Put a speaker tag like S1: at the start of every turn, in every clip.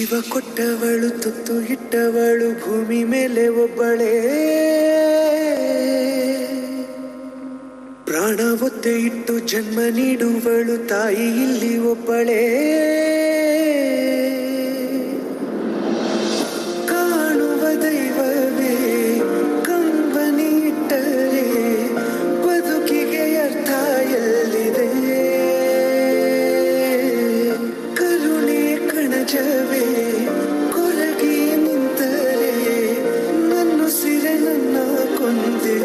S1: ಜೀವ ಕೊಟ್ಟವಳು ತುತ್ತು ಇಟ್ಟವಳು ಭೂಮಿ ಮೇಲೆ ಒಬ್ಬಳೇ, ಪ್ರಾಣ ಒತ್ತೆ ಇಟ್ಟು ಜನ್ಮ ನೀಡುವಳು ತಾಯಿ ಇಲ್ಲಿ ಒಬ್ಬಳೇ. ಕಾಣುವ ದೈವವೇ ಕಂಬನಿ ಇಟ್ಟರೆ ಬದುಕಿಗೆ ಅರ್ಥ ಎಲ್ಲಿದೆ. ಕರುಣೆ ಕಣಜವೇ ಕೊರಗಿ ನಿಂತರೆ ನನ್ನ ಸಿರೆ ನನ್ನ ಕೊಂದಿದೆ.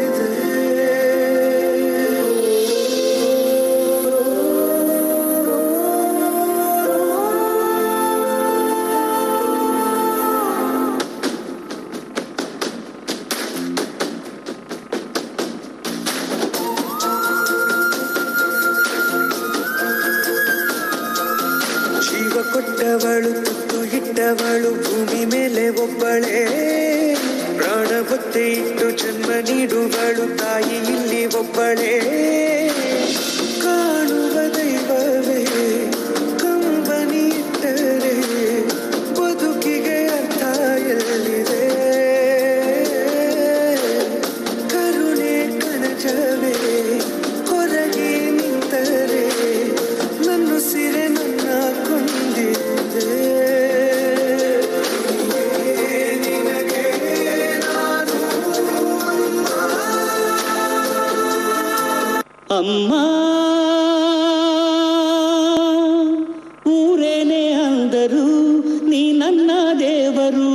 S1: ಜೀವ ಕೊಟ್ಟವಳು ತುತ್ತು ಇಟ್ಟವಳು ಭೂಮಿ ಮೇಲೆ ಒಬ್ಬಳೇ, ಪ್ರಾಣ ಒತ್ತೆ ಇಟ್ಟು ಜನ್ಮ ನೀಡುವಳು ತಾಯಿ ಇಲ್ಲಿ ಒಬ್ಬಳೇ. ಕಾಣುವ ದೈವವೇ ಕಂಬನಿ ಇಟ್ಟರೆ ಬದುಕಿಗೆ ಅರ್ಥ ಎಲ್ಲಿದೆ. ಕರುಣೆ ಕಣಜವೇ ಕೊರಗಿ ನಿಂತರೆ ನನ್ನ ಸಿರೆ ನನ್ನ ಕೊಂದಿದೆ.
S2: ಅಮ್ಮ ಊರೇನೆ ಅಂದರು ನೀ ನನ್ನ ದೇವರು.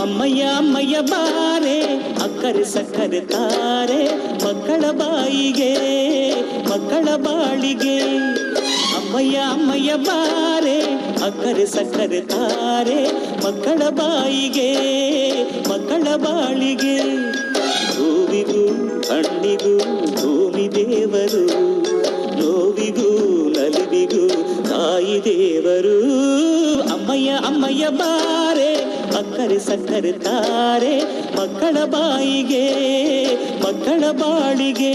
S2: ಅಮ್ಮಯ್ಯ ಅಮ್ಮಯ್ಯ ಬಾರೆ ಅಕ್ಕರೆ ಸಕ್ಕರೆ ತಾರೆ ಮಕ್ಕಳ ಬಾಯಿಗೆ ಮಕ್ಕಳ ಬಾಳಿಗೆ. ಅಮ್ಮಯ್ಯ ಅಮ್ಮಯ್ಯ ಬಾರೆ ಅಕ್ಕರೆ ಸಕ್ಕರೆ ತಾರೆ ಮಕ್ಕಳ ಬಾಯಿಗೆ ಮಕ್ಕಳ ಬಾಳಿಗೆ. ಹೂವಿಗೂ ಹಣ್ಣಿಗೂ ಭೂಮಿ ದೇವರು, ನೋವಿಗೂ ನಲಿವಿಗೂ ತಾಯಿ ದೇವರು. ಅಮ್ಮಯ್ಯ ಅಮ್ಮಯ್ಯ ಬಾರೆ ಅಕ್ಕರೆ ಸಕ್ಕರೆ ತಾರೆ ಮಕ್ಕಳ ಬಾಯಿಗೆ ಮಕ್ಕಳ ಬಾಳಿಗೆ.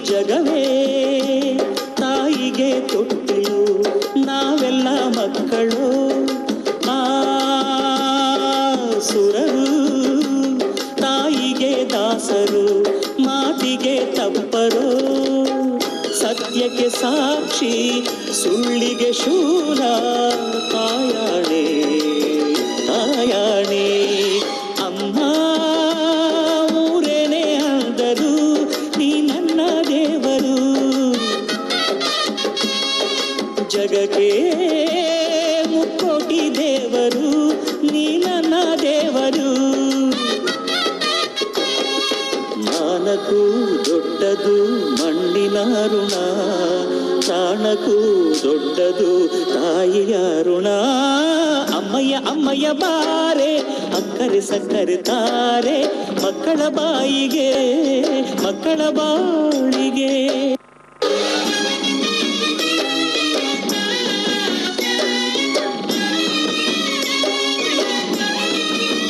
S2: ಜಗವೇ ತಾಯಿಗೆ ತೊಟ್ಟಿಲು ನಾವೆಲ್ಲ ಮಕ್ಕಳು. ಆ ಸುರರು ತಾಯಿಗೆ ದಾಸರು ಮಾತಿಗೆ ತಪ್ಪರು. ಸತ್ಯಕ್ಕೆ ಸಾಕ್ಷಿ ಸುಳ್ಳಿಗೆ ಶೂಲ ತಾಯಾಣೆ ತಾಯಾಣೆ. ಅಮ್ಮ ಊರೇನೆ ಅಂದರು ನೀ ನನ್ನ ದೇವರು. ಜಗಕ್ಕೆ ಮುಕ್ಕೋಟಿ ದೇವರು ನೀ ನನ್ನ ದೇವರು. ಮಾನಕ್ಕೂ ದೊಡ್ಡದು ಮಣ್ಣಿನ ಋಣ, ಪ್ರಾಣಕ್ಕೂ ದೊಡ್ಡದು ತಾಯಿಯ ಋಣ. ಅಮ್ಮಯ್ಯ ಅಮ್ಮಯ್ಯ ಬಾರೆ ಅಕ್ಕರೆ ಸಕ್ಕರೆ ತಾರೆ ಮಕ್ಕಳ ಬಾಯಿಗೆ ಮಕ್ಕಳ ಬಾಳಿಗೆ.